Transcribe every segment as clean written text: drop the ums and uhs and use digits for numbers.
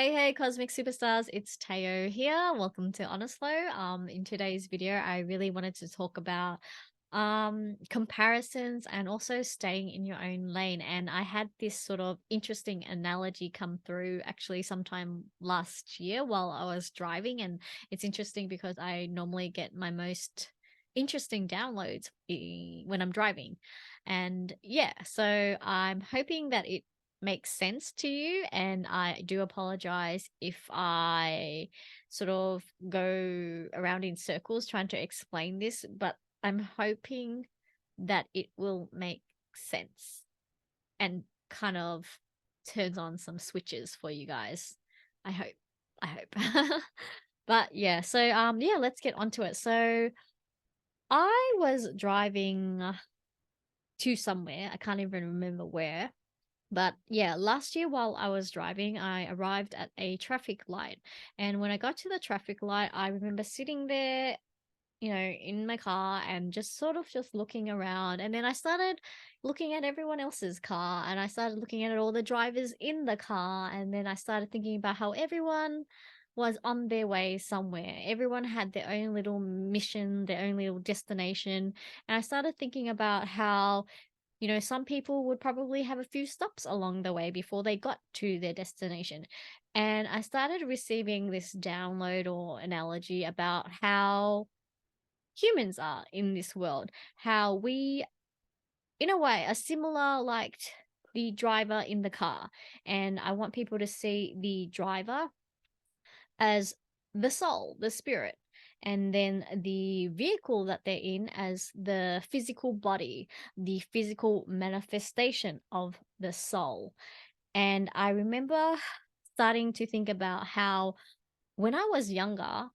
Hey, cosmic superstars, it's Teo here. Welcome to Honestlo. In today's video, I really wanted to talk about comparisons and also staying in your own lane. And I had this sort of interesting analogy come through actually sometime last year while I was driving. And it's interesting because I normally get my most interesting downloads when I'm driving. And yeah, so I'm hoping that it makes sense to you. And I do apologize if I sort of go around in circles trying to explain this, but I'm hoping that it will make sense and kind of turns on some switches for you guys. I hope. I hope. But yeah, so yeah, let's get onto it. So I was driving to somewhere. I can't even remember where. But yeah, last year while I was driving, I arrived at a traffic light. And when I got to the traffic light, I remember sitting there, in my car and just sort of just looking around. And then I started looking at everyone else's car and I started looking at all the drivers in the car. And then I started thinking about how everyone was on their way somewhere. Everyone had their own little mission, their own little destination. And I started thinking about how some people would probably have a few stops along the way before they got to their destination. And I started receiving this download or analogy about how humans are in this world, how we, in a way, are similar like the driver in the car. And I want people to see the driver as the soul, the spirit, and then the vehicle that they're in as the physical body, the physical manifestation of the soul. And I remember starting to think about how when I was younger,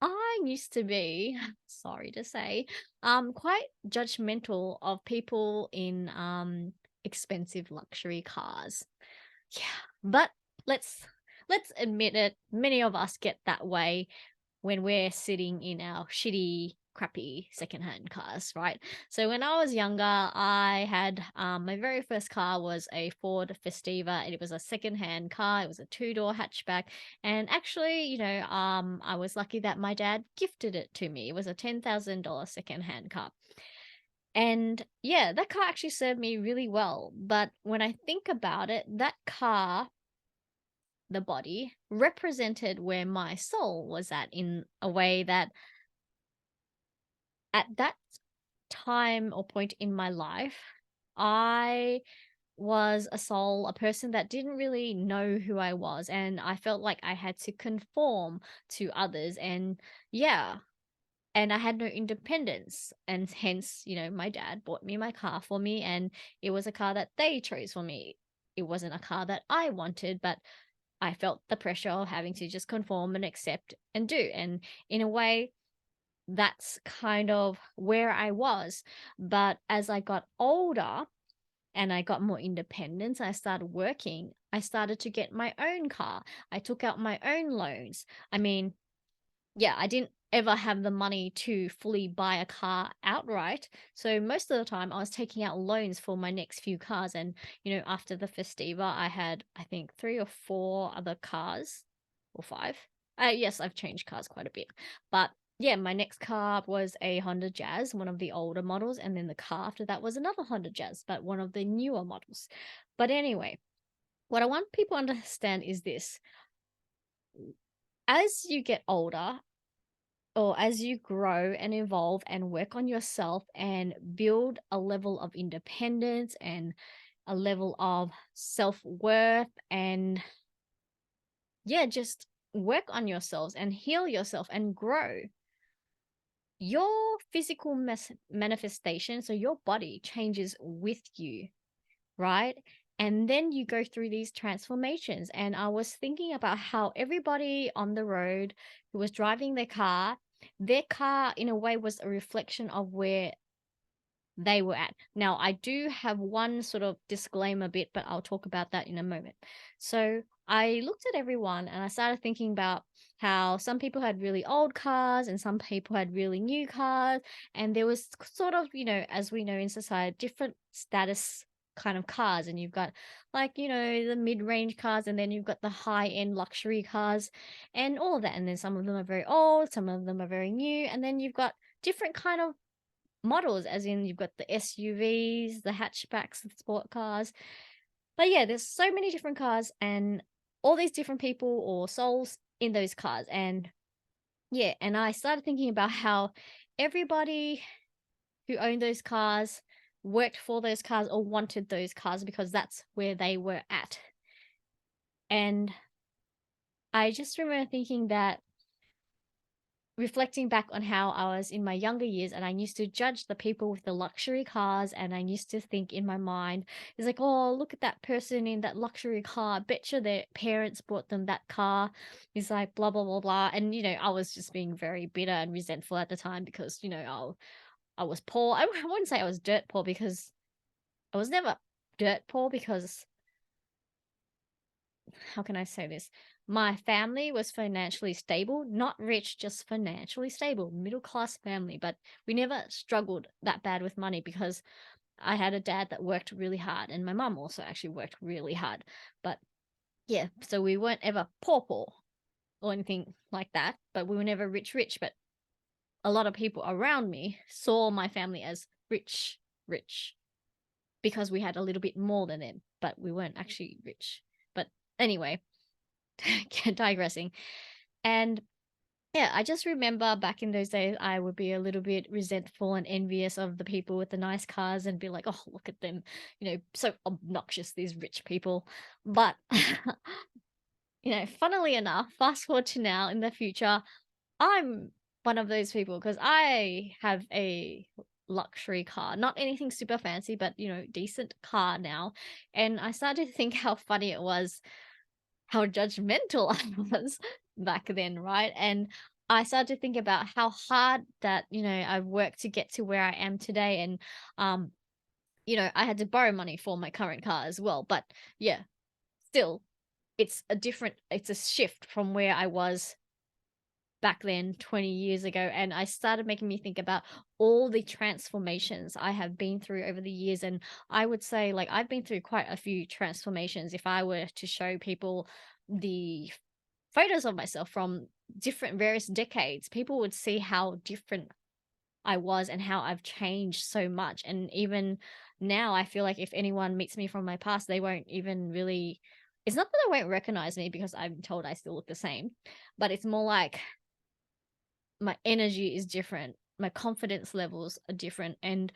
I used to be, sorry to say, quite judgmental of people in expensive luxury cars. Yeah, but let's let's admit it, many of us get that way when we're sitting in our shitty, crappy secondhand cars, right? So when I was younger, I had my very first car was a Ford Festiva, and it was a secondhand car. It was a two-door hatchback, and actually, I was lucky that my dad gifted it to me. It was a $10,000 secondhand car. And yeah, that car actually served me really well. But when I think about it, that car, the body, represented where my soul was at in a way that at that time or point in my life, I was a soul, a person that didn't really know who I was. And I felt like I had to conform to others. And yeah, and I had no independence. And hence, my dad bought me my car for me. And it was a car that they chose for me. It wasn't a car that I wanted, but I felt the pressure of having to just conform and accept and do. And in a way, that's kind of where I was. But as I got older and I got more independence, I started working, I started to get my own car. I took out my own loans. I mean, yeah, I didn't ever have the money to fully buy a car outright. So most of the time I was taking out loans for my next few cars. And, after the Festiva, I had, I think, three or four other cars or five. Yes, I've changed cars quite a bit. But yeah, my next car was a Honda Jazz, one of the older models. And then the car after that was another Honda Jazz, but one of the newer models. But anyway, what I want people to understand is this: as you get older, or as you grow and evolve and work on yourself and build a level of independence and a level of self-worth, and yeah, just work on yourselves and heal yourself and grow, your physical manifestation, so your body changes with you, right? And then you go through these transformations. And I was thinking about how everybody on the road who was driving their car in a way was a reflection of where they were at. Now, I do have one sort of disclaimer bit, but I'll talk about that in a moment. So I looked at everyone and I started thinking about how some people had really old cars and some people had really new cars. And there was sort of, as we know in society, different status kind of cars, and you've got like, the mid-range cars, and then you've got the high-end luxury cars and all of that. And then some of them are very old, some of them are very new, and then you've got different kind of models, as in you've got the SUVs, the hatchbacks, the sport cars. But yeah, there's so many different cars and all these different people or souls in those cars. And yeah, and I started thinking about how everybody who owned those cars worked for those cars or wanted those cars because that's where they were at. And I just remember thinking that, reflecting back on how I was in my younger years, and I used to judge the people with the luxury cars, and I used to think in my mind, it's like, oh, look at that person in that luxury car. I bet you their parents bought them that car. It's like blah blah blah blah. And I was just being very bitter and resentful at the time because I was poor. I wouldn't say I was dirt poor because I was never dirt poor because, how can I say this? My family was financially stable, not rich, just financially stable, middle class family. But we never struggled that bad with money because I had a dad that worked really hard, and my mum also actually worked really hard. But yeah, so we weren't ever poor, poor or anything like that, but we were never rich, rich. But a lot of people around me saw my family as rich, rich because we had a little bit more than them, but we weren't actually rich. But anyway, digressing. And yeah, I just remember back in those days, I would be a little bit resentful and envious of the people with the nice cars and be like, oh, look at them, so obnoxious, these rich people. But, funnily enough, fast forward to now in the future, I'm one of those people because I have a luxury car, not anything super fancy, but, decent car now. And I started to think how funny it was how judgmental I was back then, right? And I started to think about how hard that, I've worked to get to where I am today. And, um, I had to borrow money for my current car as well. But yeah, still, it's a shift from where I was back then 20 years ago. And I started making me think about all the transformations I have been through over the years. And I would say, like, I've been through quite a few transformations. If I were to show people the photos of myself from different various decades, people would see how different I was and how I've changed so much. And even now, I feel like if anyone meets me from my past, they won't even really. It's not that they won't recognize me because I'm told I still look the same, but it's more like my energy is different, my confidence levels are different, and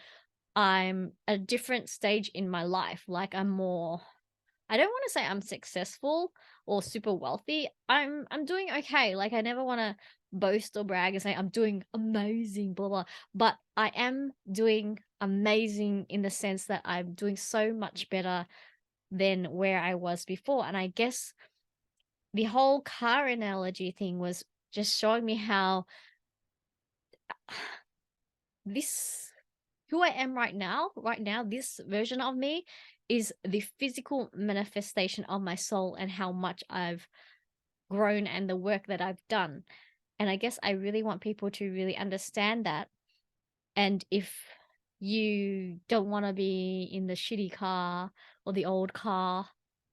I'm at a different stage in my life. Like I'm more, I don't want to say I'm successful or super wealthy. I'm doing okay. Like I never want to boast or brag and say I'm doing amazing, blah blah. But I am doing amazing in the sense that I'm doing so much better than where I was before. And I guess the whole car analogy thing was just showing me how this who I am right now, this version of me is the physical manifestation of my soul and how much I've grown and the work that I've done. And I guess I really want people to really understand that. And if you don't want to be in the shitty car or the old car,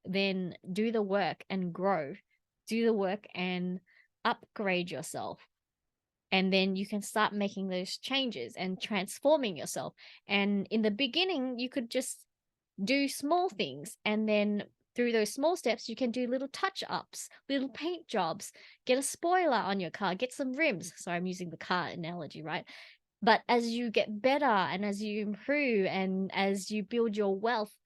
then do the work and grow. Do the work and upgrade yourself, and then you can start making those changes and transforming yourself. And in the beginning you could just do small things, and then through those small steps you can do little touch ups, little paint jobs, get a spoiler on your car, get some rims. So I'm using the car analogy, right? But as you get better and as you improve and as you build your wealth,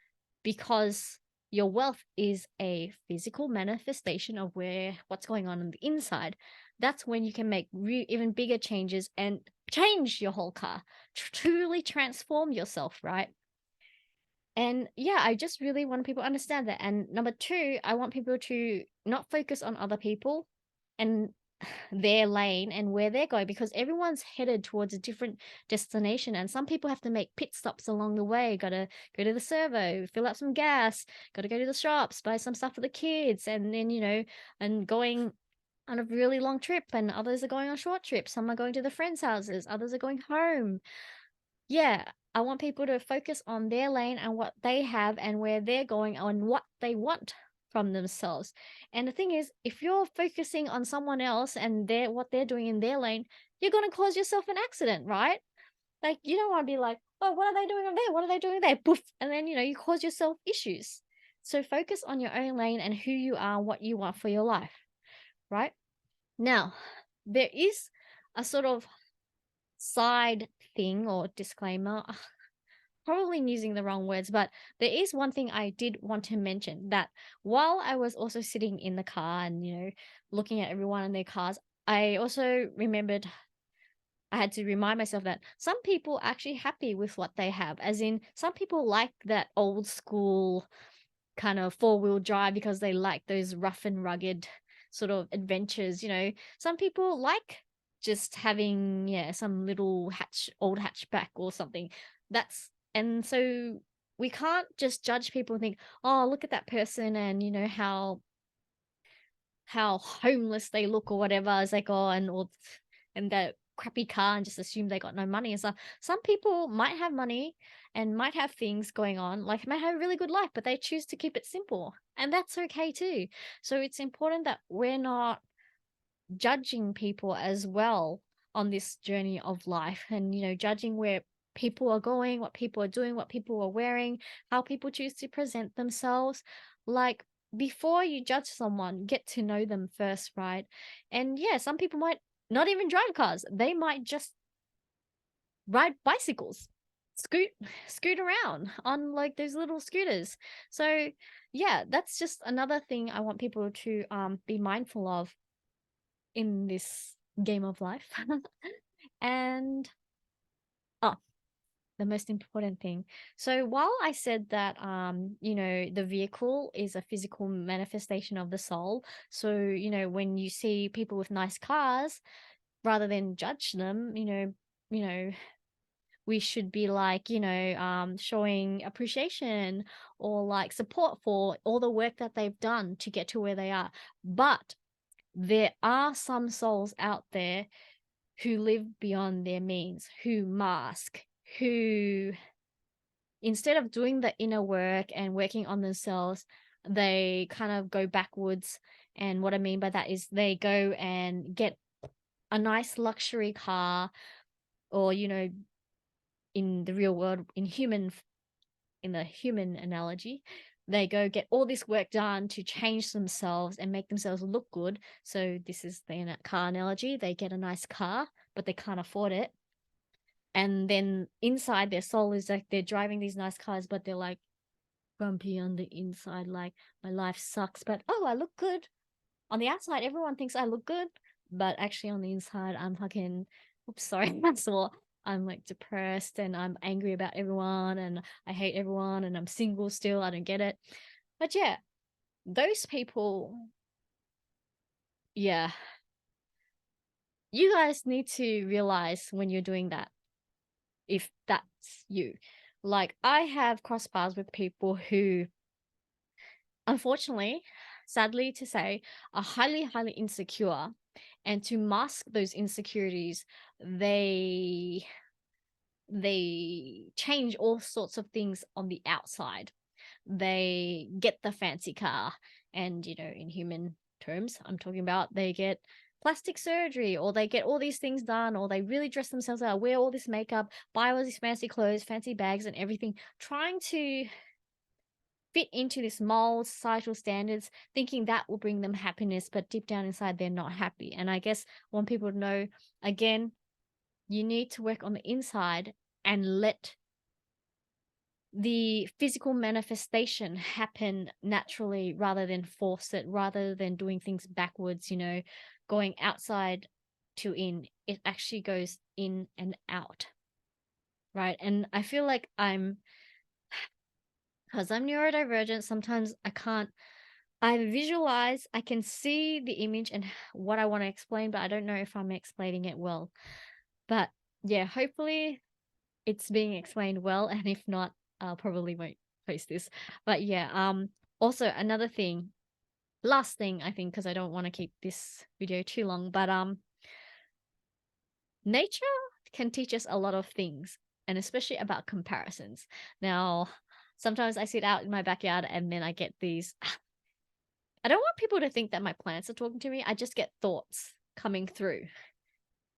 because your wealth is a physical manifestation of what's going on the inside, that's when you can make even bigger changes and change your whole car, truly transform yourself, right? And yeah, I just really want people to understand that. And number two, I want people to not focus on other people and their lane and where they're going, because everyone's headed towards a different destination. And some people have to make pit stops along the way. Got to go to the servo, fill up some gas, got to go to the shops, buy some stuff for the kids. And then, and going on a really long trip. And others are going on short trips. Some are going to the friends' houses, others are going home. Yeah, I want people to focus on their lane and what they have and where they're going and what they want from themselves. And the thing is, if you're focusing on someone else and what they're doing in their lane, you're going to cause yourself an accident, right? Like you don't want to be like, "Oh, what are they doing over there? What are they doing there?" Poof, and then you cause yourself issues. So focus on your own lane and who you are, what you want for your life, right? Now, there is a sort of side thing or disclaimer. Probably using the wrong words, but there is one thing I did want to mention that while I was also sitting in the car and, looking at everyone in their cars, I also remembered I had to remind myself that some people are actually happy with what they have. As in, some people like that old school kind of four-wheel drive because they like those rough and rugged sort of adventures. Some people like just having, yeah, some little old hatchback or something. And so we can't just judge people and think, oh, look at that person and how homeless they look or whatever. It's like, oh, and that crappy car and just assume they got no money and stuff. Some people might have money and might have things going on, like might have a really good life, but they choose to keep it simple. And that's okay too. So it's important that we're not judging people as well on this journey of life and judging where people are going, what people are doing, what people are wearing, how people choose to present themselves. Like before you judge someone, get to know them first, right? And yeah, some people might not even drive cars, they might just ride bicycles, scoot scoot around on like those little scooters. So yeah, that's just another thing I want people to be mindful of in this game of life. And oh, the most important thing. So while I said that the vehicle is a physical manifestation of the soul, so when you see people with nice cars, rather than judge them, you know, we should be like, showing appreciation or like support for all the work that they've done to get to where they are. But there are some souls out there who live beyond their means, who mask, who instead of doing the inner work and working on themselves, they kind of go backwards. And what I mean by that is they go and get a nice luxury car, or, in the real world, in the human analogy, they go get all this work done to change themselves and make themselves look good. So this is the car analogy. They get a nice car, but they can't afford it. And then inside their soul is like they're driving these nice cars, but they're like grumpy on the inside, like my life sucks. But oh, I look good. On the outside, everyone thinks I look good, but actually on the inside, I'm fucking oops, sorry, that's all. I'm like depressed and I'm angry about everyone and I hate everyone and I'm single still. I don't get it. But yeah, those people, yeah, you guys need to realize when you're doing that, if that's you. Like, I have crossed paths with people who, unfortunately, sadly to say, are highly, highly insecure. And to mask those insecurities, they change all sorts of things on the outside. They get the fancy car, and in human terms, I'm talking about they get plastic surgery, or they get all these things done, or they really dress themselves out, wear all this makeup, buy all these fancy clothes, fancy bags and everything, trying to fit into this mold, societal standards, thinking that will bring them happiness, but deep down inside they're not happy. And I guess I want people to know, again, you need to work on the inside and let the physical manifestation happen naturally rather than force it, rather than doing things backwards, going outside to in. It actually goes in and out, right? And I feel like because I'm neurodivergent, sometimes I visualize, I can see the image and what I want to explain, but I don't know if I'm explaining it well. But yeah, hopefully it's being explained well. And if not, I'll probably won't post this. But yeah, also another thing, last thing I think, because I don't want to keep this video too long, but nature can teach us a lot of things. and especially about comparisons. Now, sometimes I sit out in my backyard and then I get these I don't want people to think that my plants are talking to me. I just get thoughts coming through.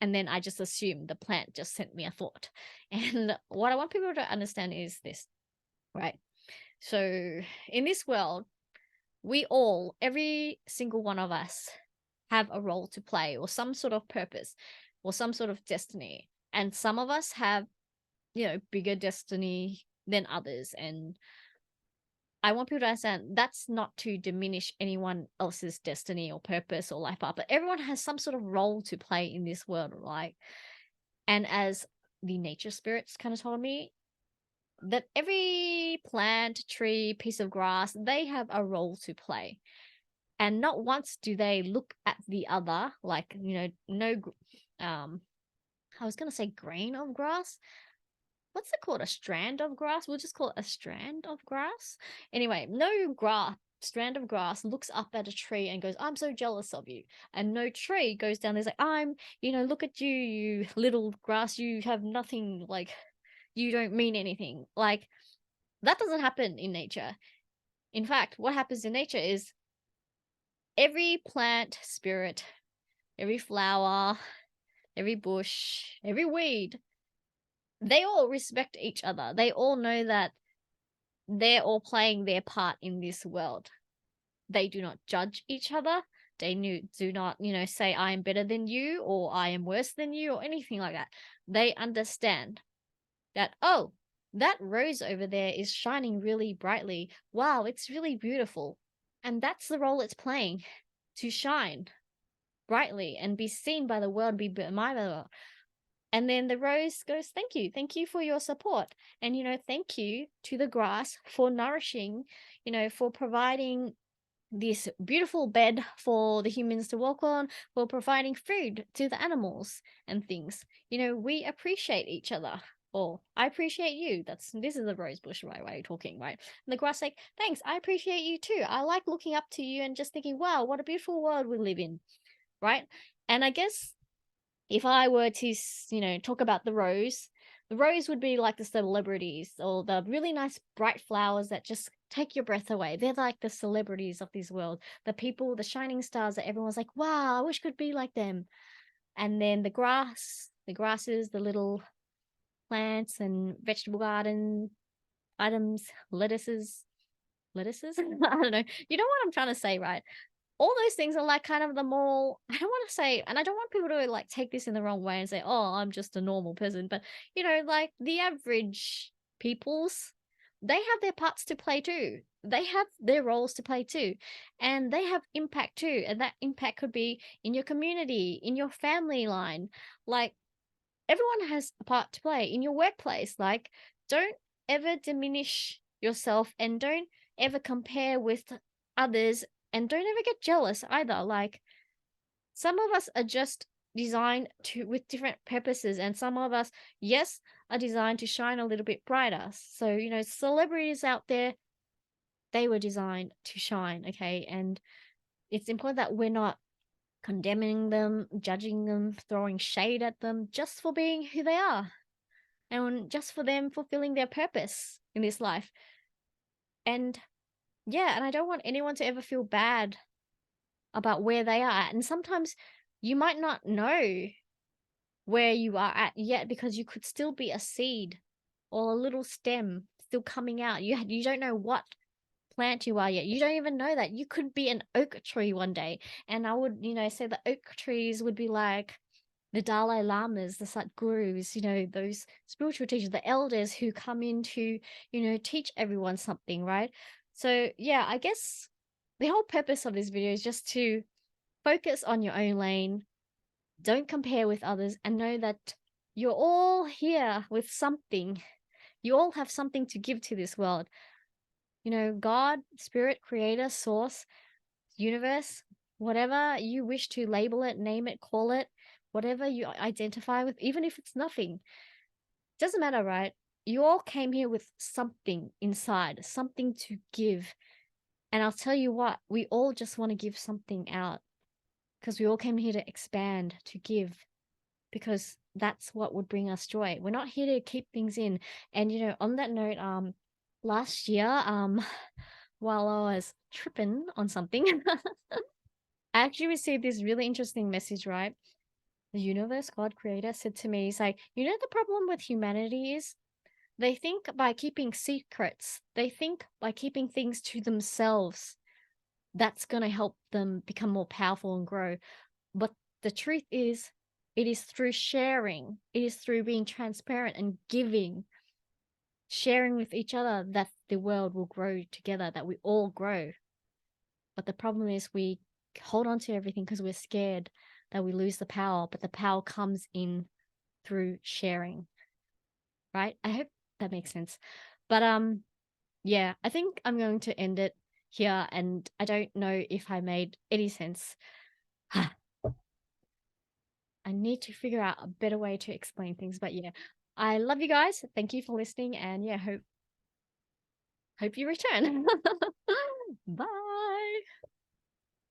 And then I just assume the plant just sent me a thought. And what I want people to understand is this, right? So in this world, we all, every single one of us, have a role to play or some sort of purpose or some sort of destiny. And some of us have, bigger destiny than others. And I want people to understand that's not to diminish anyone else's destiny or purpose or life path, but everyone has some sort of role to play in this world, right? And as the nature spirits kind of told me, that every plant, tree, piece of grass, they have a role to play. And not once do they look at the other like, I was going to say grain of grass. What's it called? A strand of grass? We'll just call it a strand of grass. Anyway, no strand of grass looks up at a tree and goes, I'm so jealous of you. And no tree goes down there's like, look at you, you little grass, you have nothing, like, you don't mean anything. Like, that doesn't happen in nature. In fact, what happens in nature is every plant spirit, every flower, every bush, every weed, they all respect each other. They all know that they're all playing their part in this world. They do not judge each other. They do not, say, I am better than you or I am worse than you or anything like that. They understand that, oh, that rose over there is shining really brightly. Wow, it's really beautiful. And that's the role it's playing, to shine brightly and be seen by the world, be admired by the world. And then the rose goes, thank you for your support. And, thank you to the grass for nourishing, for providing this beautiful bed for the humans to walk on, for providing food to the animals and things. We appreciate each other. Or I appreciate you. This is a rose bush right way talking, right? And the grass like, thanks, I appreciate you too. I like looking up to you and just thinking, wow, what a beautiful world we live in, right? And I guess if I were to, talk about the rose would be like the celebrities or the really nice bright flowers that just take your breath away. They're like the celebrities of this world, the people, the shining stars that everyone's like, wow, I wish could be like them. And then the grasses, the little plants and vegetable garden items, lettuces. I don't know. You know what I'm trying to say, right? All those things are like kind of the more, I don't want to say, and I don't want people to like take this in the wrong way and say, oh, I'm just a normal person. But, like the average peoples, they have their parts to play too. They have their roles to play too. And they have impact too. And that impact could be in your community, in your family line. Like, everyone has a part to play in your workplace. Like, don't ever diminish yourself and don't ever compare with others and don't ever get jealous either. Like, some of us are just designed to with different purposes, and some of us, yes, are designed to shine a little bit brighter. So, celebrities out there, they were designed to shine, okay? And it's important that we're not condemning them, judging them, throwing shade at them just for being who they are and just for them fulfilling their purpose in this life. And yeah, and I don't want anyone to ever feel bad about where they are at. And sometimes you might not know where you are at yet because you could still be a seed or a little stem still coming out. You don't know what plant you are yet. You don't even know that. You could be an oak tree one day. And I would, say the oak trees would be like the Dalai Lamas, the Satgurus, those spiritual teachers, the elders who come in to, teach everyone something, right? So yeah, I guess the whole purpose of this video is just to focus on your own lane. Don't compare with others and know that you're all here with something. You all have something to give to this world. God, spirit, creator, source, universe, whatever you wish to label it, name it, call it, whatever you identify with, even if it's nothing, doesn't matter, right? You all came here with something inside, something to give. And I'll tell you what, we all just want to give something out because we all came here to expand, to give. because that's what would bring us joy. We're not here to keep things in. And on that note, last year, while I was tripping on something, I actually received this really interesting message, right? The universe, God creator, said to me, he's like, the problem with humanity is they think by keeping secrets, they think by keeping things to themselves, that's going to help them become more powerful and grow. But the truth is, it is through sharing, it is through being transparent and giving, sharing with each other, that the world will grow together, that we all grow. But the problem is we hold on to everything because we're scared that we lose the power, but the power comes in through sharing, right? I hope that makes sense. But yeah, I think I'm going to end it here, and I don't know if I made any sense. I need to figure out a better way to explain things, but yeah. I love you guys. Thank you for listening, and yeah, hope you return. Bye.